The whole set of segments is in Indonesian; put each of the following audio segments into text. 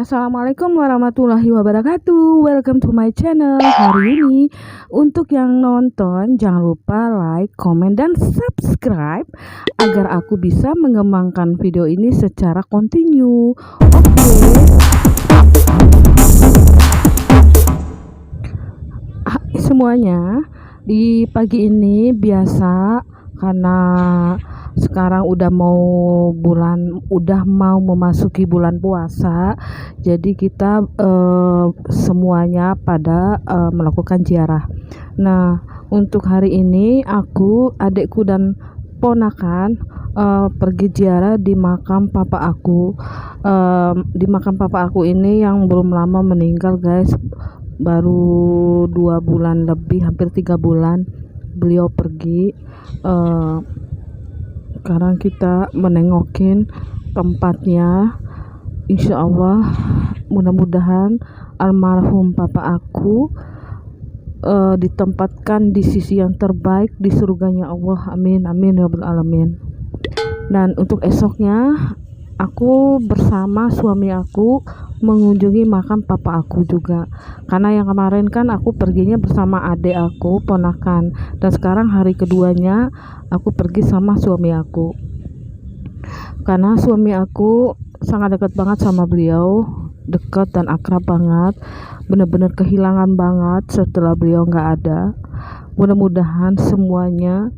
Assalamualaikum warahmatullahi wabarakatuh. Welcome to my channel. Hari ini untuk yang nonton jangan lupa like, komen, dan subscribe agar aku bisa mengembangkan video ini secara kontinu. Oke. Semuanya di pagi ini biasa karena sekarang udah mau memasuki bulan puasa, jadi kita semuanya pada melakukan ziarah. Nah, untuk hari ini aku, adikku dan ponakan pergi ziarah di makam papa aku. Di makam papa aku ini yang belum lama meninggal, guys, baru 2 bulan lebih, hampir 3 bulan beliau pergi. Sekarang kita menengokin tempatnya. Insya Allah mudah-mudahan almarhum papa aku ditempatkan di sisi yang terbaik di surganya Allah. Amin amin ya rabbal alamin. Dan untuk esoknya aku bersama suami aku mengunjungi makam papa aku juga, karena yang kemarin kan aku perginya bersama adik aku ponakan, dan sekarang hari keduanya aku pergi sama suami aku, karena suami aku sangat dekat banget sama beliau, dekat dan akrab banget, bener-bener kehilangan banget setelah beliau nggak ada. Mudah-mudahan semuanya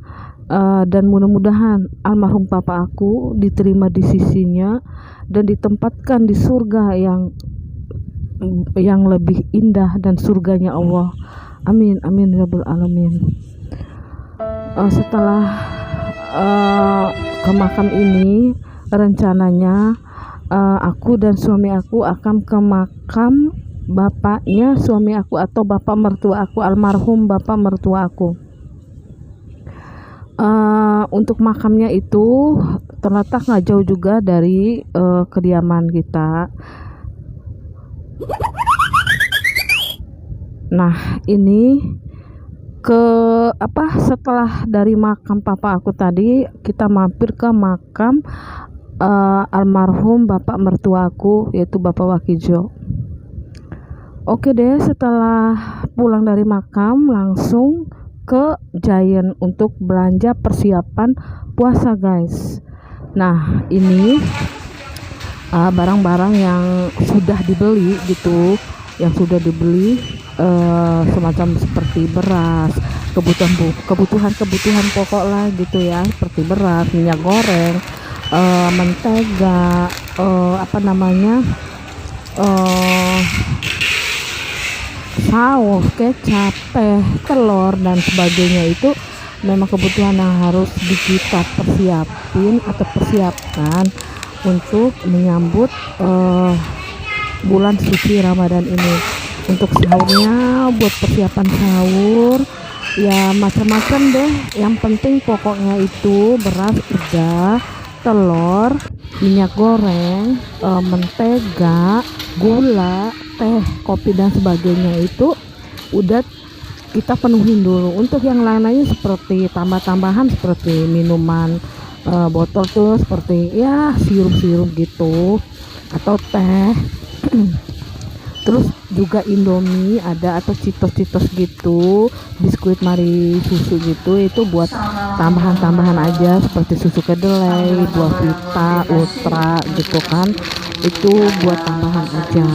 dan mudah-mudahan almarhum papa aku diterima di sisinya dan ditempatkan di surga yang lebih indah dan surganya Allah. Amin amin ya rabbal alamin. Setelah ke makam ini, rencananya aku dan suami aku akan ke makam bapaknya suami aku atau bapak mertua aku, almarhum bapak mertua aku. Untuk makamnya itu terletak nggak jauh juga dari kediaman kita. Nah, ini setelah dari makam papa aku tadi, kita mampir ke makam almarhum bapak mertua aku, yaitu Bapak Wakijo. Oke deh, setelah pulang dari makam langsung ke Giant untuk belanja persiapan puasa, guys. Nah, ini barang-barang yang sudah dibeli gitu, semacam seperti beras, kebutuhan pokok lah gitu ya, seperti beras, minyak goreng, mentega, saus, kecap, teh, telur, dan sebagainya. Itu memang kebutuhan yang harus kita persiapkan untuk menyambut bulan suci Ramadan ini. Untuk sahurnya, buat persiapan sahur ya macam-macam deh, yang penting pokoknya itu beras udah, telur, minyak goreng, mentega, gula, teh, kopi, dan sebagainya itu udah kita penuhin dulu. Untuk yang lain-lainnya seperti tambah-tambahan seperti minuman botol tuh, seperti ya sirup-sirup gitu atau teh. Terus juga Indomie ada, atau Citos gitu, biskuit mari susu gitu, itu buat tambahan-tambahan aja seperti susu kedelai, buah vita, ultra gitu kan, itu buat tambahan aja.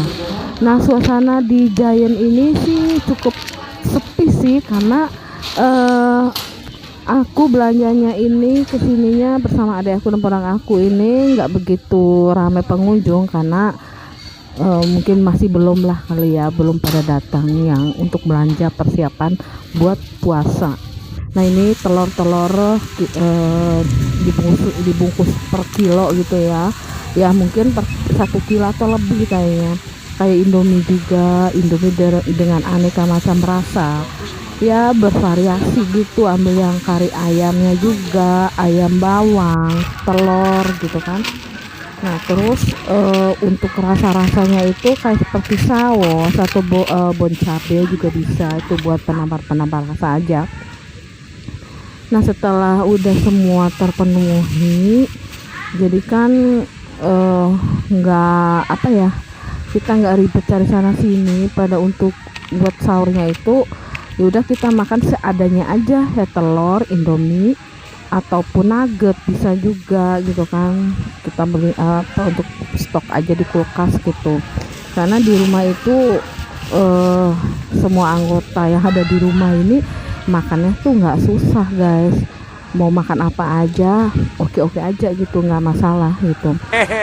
Nah, suasana di Giant ini sih cukup sepi sih, karena aku belanjanya ini kesininya bersama adik aku dan ponakan aku ini nggak begitu ramai pengunjung, karena mungkin masih belum lah kali ya, belum pada datang yang untuk belanja persiapan buat puasa. Nah, ini telur-telur dibungkus per kilo gitu ya, mungkin per 1 kilo atau lebih kayaknya. Kayak Indomie juga, Indomie dengan aneka macam rasa ya, bervariasi gitu, ambil yang kari ayamnya juga, ayam bawang, telur gitu kan. Nah, terus untuk rasa-rasanya itu kayak seperti saus atau bon cabe juga bisa, itu buat penambah rasa aja. Nah, setelah udah semua terpenuhi, jadi kan nggak kita nggak ribet cari sana sini. Pada untuk buat sahurnya itu ya udah kita makan seadanya aja, ya telur, indomie ataupun nugget bisa juga gitu kan. Kita beli apa untuk stok aja di kulkas gitu, karena di rumah itu semua anggota yang ada di rumah ini makannya tuh nggak susah guys. Mau makan apa aja oke-oke aja gitu, nggak masalah gitu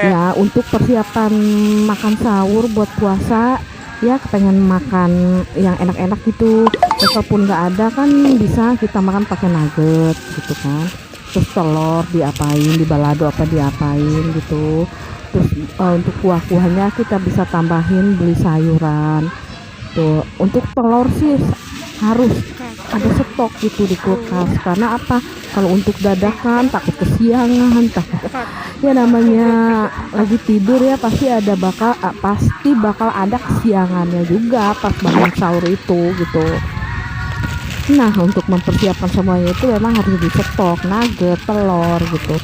ya. Untuk persiapan makan sahur buat puasa ya, pengen makan yang enak-enak gitu, walaupun nggak ada kan bisa kita makan pakai nugget gitu kan. Terus telur diapain, di balado apa diapain gitu. Terus untuk kuah-kuahnya kita bisa tambahin beli sayuran tuh. Untuk telur sih harus ada stok gitu di kulkas, karena apa, kalau untuk dadakan takut kesiangan, takut ya namanya lagi tidur ya pasti bakal ada kesiangannya juga pas bangun sahur itu gitu. Nah untuk mempersiapkan semuanya itu memang harus di stok nugget, telur gitu,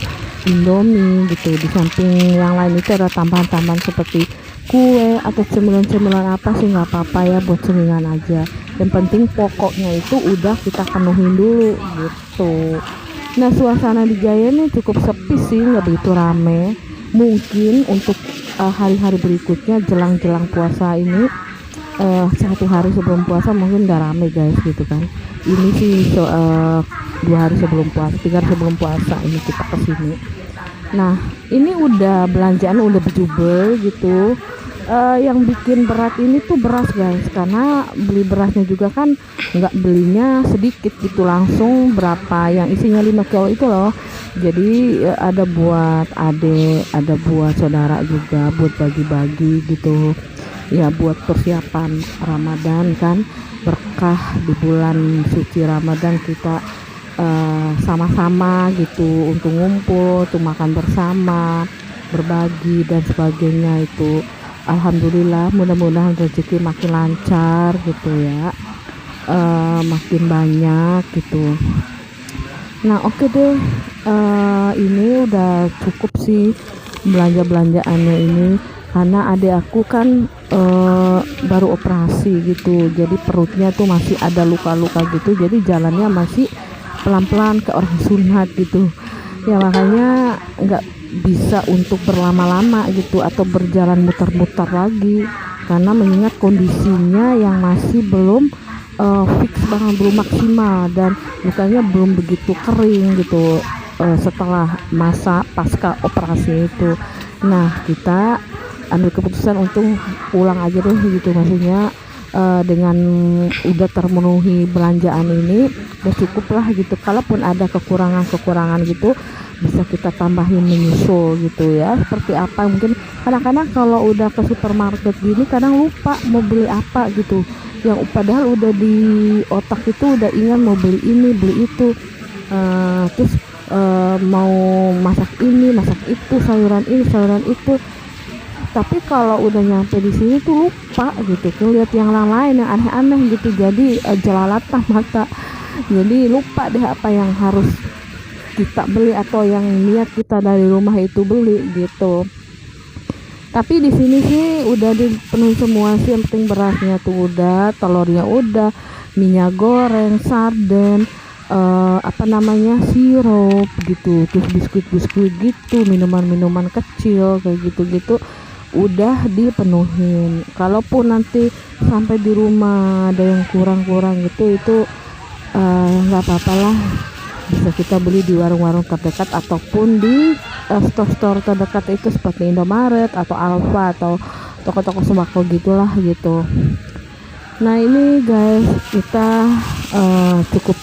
indomie gitu. Di samping yang lain itu ada tambahan-tambahan seperti kue atau cemilan-cemilan apa sih, nggak apa-apa ya, buat cemilan aja. Yang penting pokoknya itu udah kita penuhin dulu gitu. Nah suasana di Jaya ini cukup sepi sih, nggak begitu rame. Mungkin untuk hari-hari berikutnya jelang-jelang puasa ini, 1 hari sebelum puasa mungkin udah rame guys gitu kan. Ini sih 2 hari sebelum puasa, 3 hari sebelum puasa ini kita kesini. Nah ini udah belanjaan udah berjubel gitu. Yang bikin berat ini tuh beras guys, karena beli berasnya juga kan nggak belinya sedikit gitu, langsung berapa yang isinya 5 kilo itu loh. Jadi ada buat adik, ada buat saudara juga, buat bagi-bagi gitu ya, buat persiapan Ramadan kan, berkah di bulan suci Ramadan kita sama-sama gitu, untuk ngumpul, untuk makan bersama, berbagi dan sebagainya itu. Alhamdulillah, mudah-mudahan rezeki makin lancar gitu ya, makin banyak gitu. Nah oke deh, ini udah cukup sih belanja-belanjaannya ini, karena adik aku kan baru operasi gitu, jadi perutnya tuh masih ada luka-luka gitu, jadi jalannya masih pelan-pelan ke orang sunat gitu ya, makanya nggak bisa untuk berlama-lama gitu atau berjalan muter-muter lagi, karena mengingat kondisinya yang masih belum fix banget, belum maksimal, dan lukanya belum begitu kering gitu setelah masa pasca operasi itu. Nah kita ambil keputusan untuk pulang aja deh gitu, maksudnya dengan udah termenuhi belanjaan ini udah cukup lah gitu. Kalaupun ada kekurangan gitu bisa kita tambahin menyusul gitu ya. Seperti apa, mungkin kadang-kadang kalau udah ke supermarket gini kadang lupa mau beli apa gitu, yang padahal udah di otak itu udah ingat mau beli ini beli itu, terus mau masak ini masak itu, sayuran ini sayuran itu, tapi kalau udah nyampe di sini tuh lupa gitu, ngeliat yang lain yang aneh-aneh gitu, jadi jelalatan mata, jadi lupa deh apa yang harus kita beli atau yang niat kita dari rumah itu beli gitu. Tapi di sini sih udah dipenuhi semua sih, yang penting berasnya tuh udah, telurnya udah, minyak goreng, sarden, sirup gitu, terus biskuit gitu, minuman kecil kayak gitu udah dipenuhin. Kalaupun nanti sampai di rumah ada yang kurang gitu, itu nggak apa-apa lah, bisa kita beli di warung-warung terdekat ataupun di store-store terdekat itu seperti Indomaret atau Alfa atau toko-toko sembako gitulah gitu. Nah ini guys, kita cukup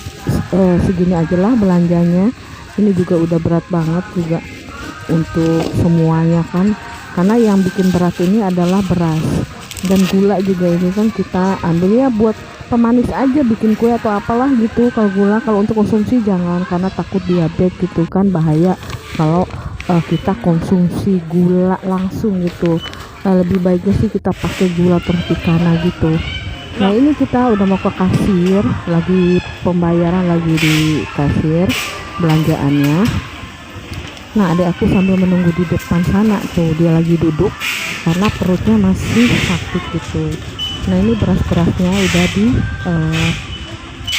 segini aja lah belanjanya. Ini juga udah berat banget juga untuk semuanya kan, karena yang bikin berat ini adalah beras dan gula juga. Ini kan kita ambil ya buat pemanis aja, bikin kue atau apalah gitu. Kalau gula, kalau untuk konsumsi jangan, karena takut diabetes gitu kan, bahaya kalau kita konsumsi gula langsung gitu. Lebih baiknya sih kita pakai gula tropicana gitu. Nah ini kita udah mau ke kasir, lagi pembayaran lagi di kasir belanjaannya. Nah adik aku sambil menunggu di depan sana tuh, dia lagi duduk karena perutnya masih sakit gitu. Nah ini beras-berasnya udah di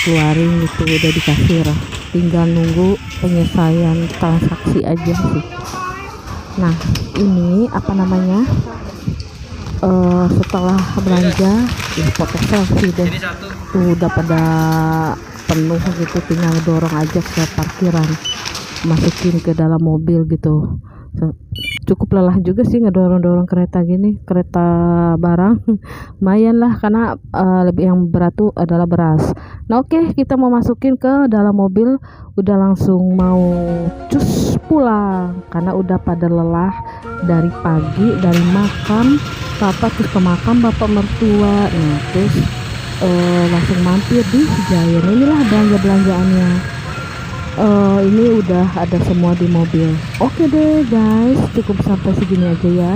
keluarin gitu, udah dikasih, tinggal nunggu penyelesaian transaksi aja sih. Nah ini apa namanya, setelah belanja ya foto selfie deh, tuh udah pada penuh gitu, tinggal dorong aja ke parkiran, masukin ke dalam mobil gitu. Cukup lelah juga sih ngedorong-dorong kereta gini, kereta barang. Lumayan lah karena lebih yang berat tuh adalah beras. Nah oke, kita mau masukin ke dalam mobil, udah langsung mau cus pulang karena udah pada lelah dari pagi, dari makam papa terus ke makam bapak mertua. Nah terus langsung mampir di Giant. Inilah belanja-belanjaannya. Ini udah ada semua di mobil. Oke deh guys, cukup sampai segini aja ya.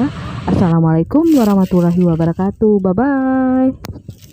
Assalamualaikum warahmatullahi wabarakatuh. Bye bye.